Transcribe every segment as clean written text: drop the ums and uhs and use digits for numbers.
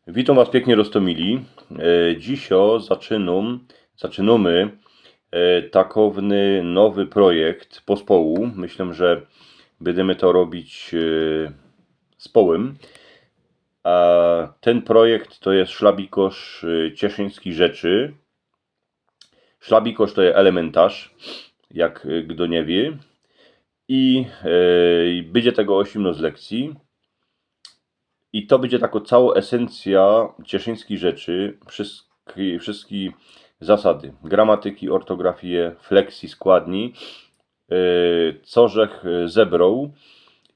Witam Was pięknie, Rostomili. Dzisiaj zaczynamy takowny nowy projekt pospołu. Myślę, że będziemy to robić z połem. A ten projekt to jest Szlabikosz Cieszyńskich Rzeczy. Szlabikosz to jest elementarz, jak kto nie wie. I będzie tego 8 z lekcji. I to będzie taka cała esencja cieszyńskich rzeczy, wszystkie zasady, gramatyki, ortografię, fleksji, składni, co żech zebrał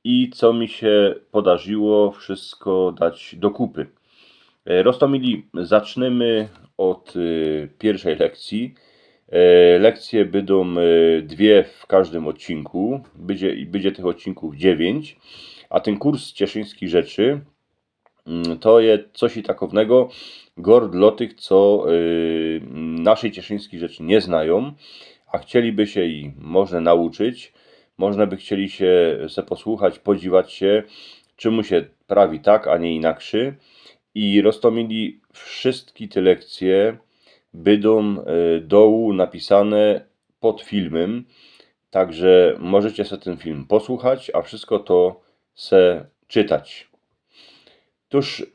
i co mi się podarzyło wszystko dać do kupy. Rostomili, zaczniemy od pierwszej lekcji. Lekcje będą dwie w każdym odcinku, będzie tych odcinków 9, a ten kurs cieszyńskich rzeczy to jest coś takownego dla tych, co naszej cieszyńskiej rzeczy nie znają, a chcieliby się i można nauczyć. Można by chcieli się posłuchać, podziwiać się, czemu się prawi tak, a nie inaczej. I Rostomili, wszystkie te lekcje będą dołu napisane pod filmem, także możecie sobie ten film posłuchać, a wszystko to se czytać. Tuż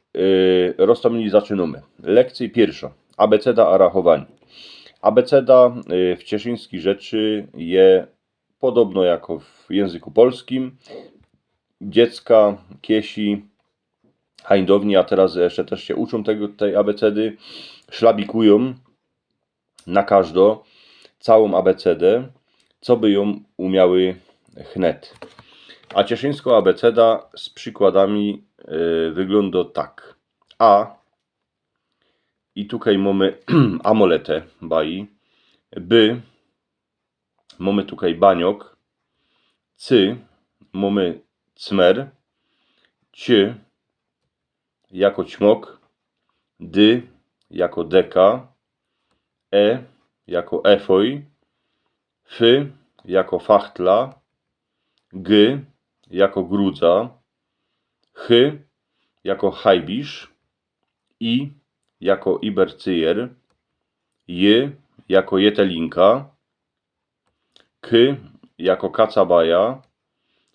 Rostomili, zaczynamy. Lekcja pierwsza. Abeceda a rachowanie. Abeceda w cieszyńskiej rzeczy jest podobno jako w języku polskim. Dziecka, kiesi, hańdowni, a teraz jeszcze też się uczą tej abecedy, szlabikują na każdą całą abecedę, co by ją umiały chnet. A cieszyńska abeceda z przykładami wygląda tak. A i tutaj mamy amoletę bai. B mamy tutaj baniok. C mamy cmer. C jako ćmok. D jako deka. E jako efoj. F jako fachtla. G jako grudza. Ch jako hajbisz. I jako ibercyjer. J jako jetelinka. K jako kacabaja.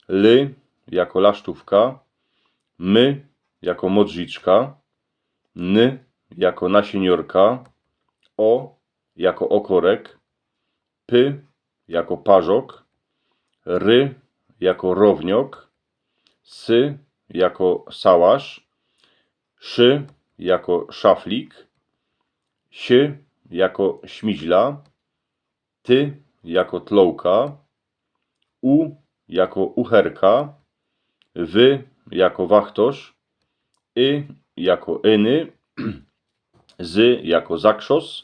L jako lasztówka. M jako modrziczka. N jako nasieniorka. O jako okorek. P jako parzok. R jako rowniok. S jako sałasz. Sz jako szaflik. S jako śmiźla. Ty jako tlołka. U jako ucherka. W jako wachtosz. Y jako iny. Z jako zakrzos.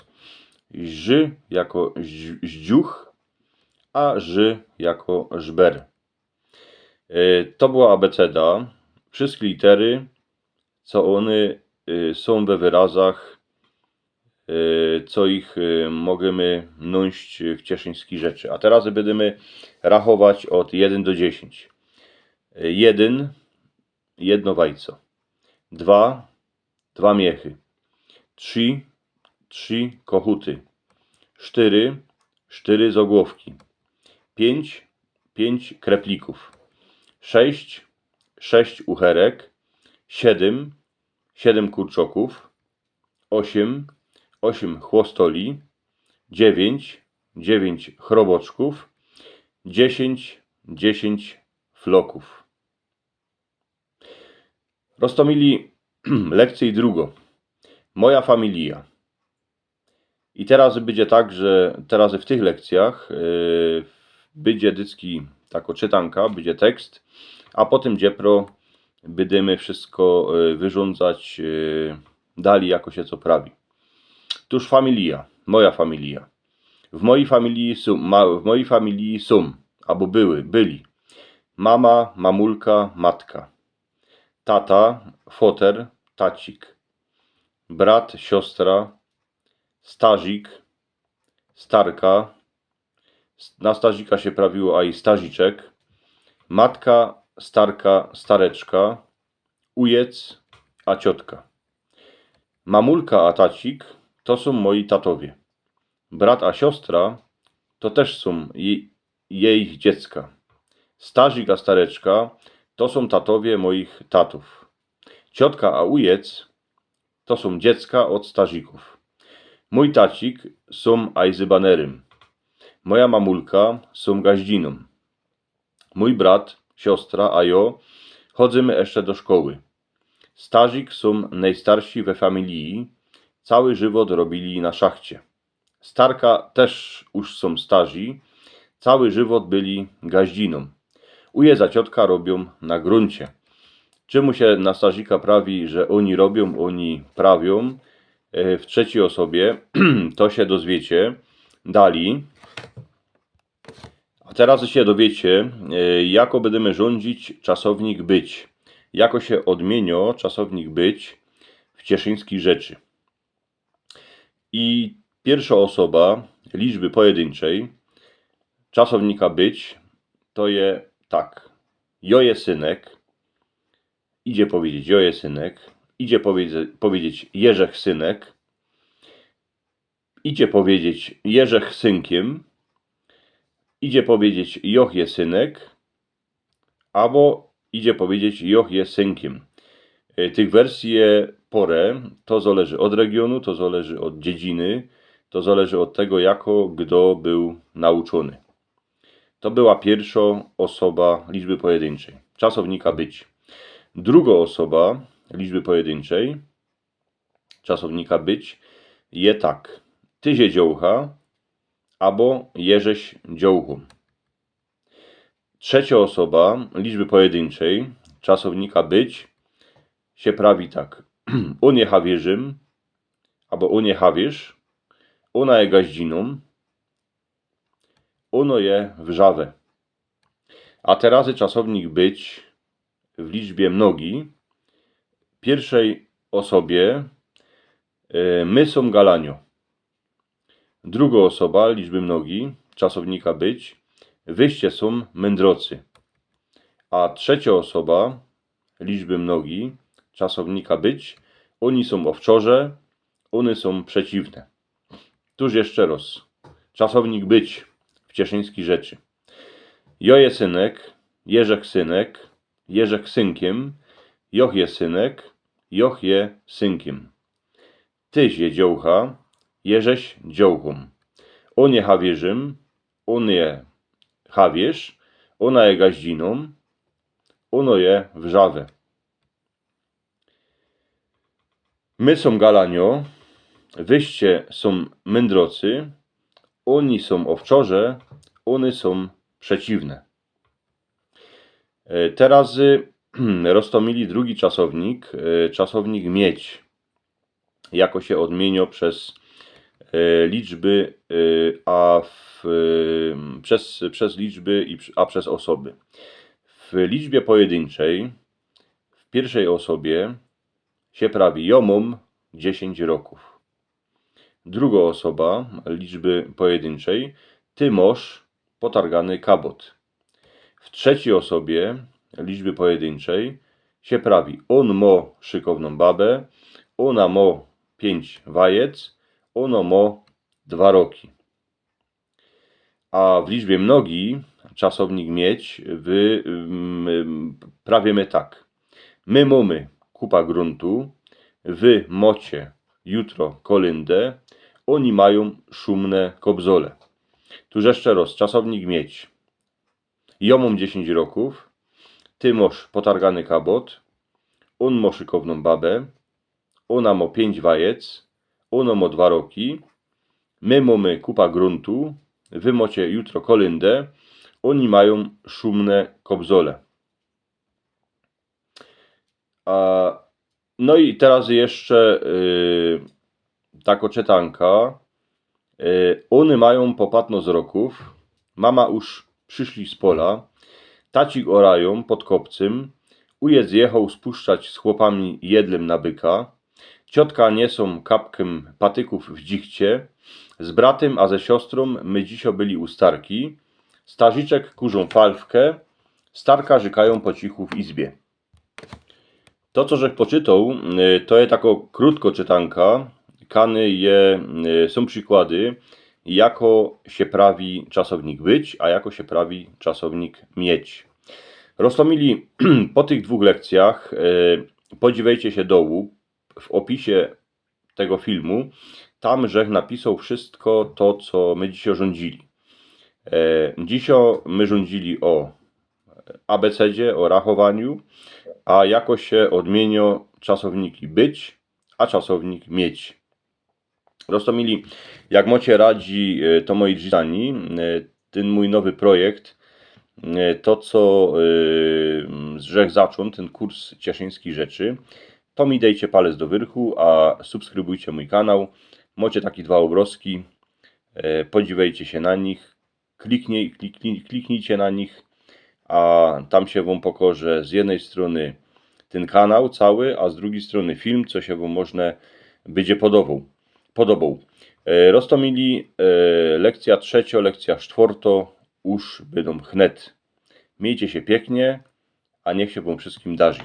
Ż jako żdziuch. A Ż jako żber. To była abeceda. Wszystkie litery, co one są we wyrazach, co ich możemy nosić w cieszyńskiej rzeczy. A teraz będziemy rachować od 1 do 10. 1 jedno wajco. 2 dwa miechy. 3 3 kohuty. 4 4 zogłowki. 5 5 kreplików. 6 6 ucherek. 7 7 kurczoków. 8 8 chłostoli. 9 9 chroboczków. 10 10 floków. Rostomili, lekcję drugą. Moja familia. I teraz będzie tak, że teraz w tych lekcjach będzie dycki taka czytanka, będzie tekst, a potem dziepro będziemy wszystko wyrządzać dali, jako się co prawi. Tuż familia, moja familia. W mojej familii są, albo byli mama, mamulka, matka, tata, foter, tacik, brat, siostra, stazik, starka, na stazika się prawiło, a i staziczek, matka, starka, stareczka, ujec, a ciotka. Mamulka a tacik to są moi tatowie. Brat a siostra to też są jej dziecka. Starzyk a stareczka to są tatowie moich tatów. Ciotka a ujec to są dziecka od starzików. Mój tacik są ajzybanerym. Moja mamulka są gaździną. Mój brat, siostra a jo chodzimy jeszcze do szkoły. Starzik są najstarsi we familii, cały żywot robili na szachcie. Starka też już są starzy, cały żywot byli gaździną. Uje za ciotka robią na gruncie. Czemu się na starzika prawi, że oni robią, oni prawią? W trzeciej osobie to się dozwiecie dali. A teraz się dowiecie, jako będziemy rządzić czasownik być. Jako się odmienio czasownik być w cieszyńskiej rzeczy. I pierwsza osoba liczby pojedynczej czasownika być to je tak. Joje synek. Idzie powiedzieć joje synek. Idzie powiedzieć Jerzech synek. Idzie powiedzieć Jerzech synkiem. Idzie powiedzieć Joch je synek. Albo idzie powiedzieć Joch je synkiem. Tych wersji porę to zależy od regionu, to zależy od dziedziny, to zależy od tego, jako kto był nauczony. To była pierwsza osoba liczby pojedynczej, czasownika być. Druga osoba liczby pojedynczej, czasownika być, je tak. Tyzie dziołcha, albo jeżeś dziołchą. Trzecia osoba liczby pojedynczej, czasownika być, się prawi tak. On je hawierzym, albo on je hawierz, ona je gaździną, ono je wrzawę. A teraz czasownik być w liczbie mnogi. Pierwszej osobie my są galanio. Druga osoba liczby mnogi, czasownika być, wyście są mędrocy. A trzecia osoba liczby mnogi, czasownika być, oni są owczorze, one są przeciwne. Tuż jeszcze raz. Czasownik być w cieszyńskiej rzeczy. Joje synek, Jerzech synek, Jerzech synkiem, Joch je synek, Joch je synkiem. Tyś je dziołcha, Jerześ dziołchą. On je hawierzym, on je hawierz, ona je gaździną, ono je wrzawę. My są galanio, wyście są mędrocy, oni są owczorze, one są przeciwne. Teraz roztomili drugi czasownik, czasownik mieć. Jako się odmienio przez liczby, przez liczby, a przez osoby. W liczbie pojedynczej, w pierwszej osobie się prawi jomom 10 roków. Druga osoba liczby pojedynczej, ty mosz potargany kabot. W trzeciej osobie liczby pojedynczej się prawi on mo szykowną babę, ona mo 5 wajec, ono mo 2 roki. A w liczbie mnogi czasownik mieć prawiemy tak. My mamy kupa gruntu, wy mocie jutro kolyndę, oni mają szumne kobzole. Tu jeszcze raz, czasownik mieć. Ja mam 10 roków, ty masz potargany kabot, on ma szykowną babę, ona ma 5 wajec, ono ma 2 roki, my mamy kupa gruntu, wy macie jutro kolyndę, oni mają szumne kobzole. No i teraz jeszcze taka czytanka. One mają po 15 roków, mama już przyszli z pola, tacik orają pod kopcem, ujec jechał spuszczać z chłopami jedlem na byka, ciotka niesą kapkę patyków w dzichcie, z bratem a ze siostrą my dzisio byli u starki, starziczek kurzą palwkę, starka żykają po cichu w izbie. To, co żech poczytał, to jest tako krótko czytanka. Kany są przykłady, jako się prawi czasownik być, a jako się prawi czasownik mieć. Roztomili po tych 2 lekcjach, podziwiajcie się dołu w opisie tego filmu. Tam żech napisał wszystko to, co my dzisiaj rządzili. Dzisiaj my rządzili o abecedzie, o rachowaniu, a jako się odmienią czasowniki być, a czasownik mieć. Roztomili, jak mocie radzi, to moi dżitani, ten mój nowy projekt, to co żech zaczął, ten kurs cieszyńskich rzeczy, to mi dejcie palec do wyrchu, a subskrybujcie mój kanał. Macie takie 2 obrazki, podziwiajcie się na nich, kliknijcie na nich, a tam się wam pokaże z jednej strony ten kanał cały, a z drugiej strony film, co się wam można będzie podobał. Roztomili lekcja 3, lekcja 4 już będą wnet. Miejcie się pięknie, a niech się wam wszystkim darzy.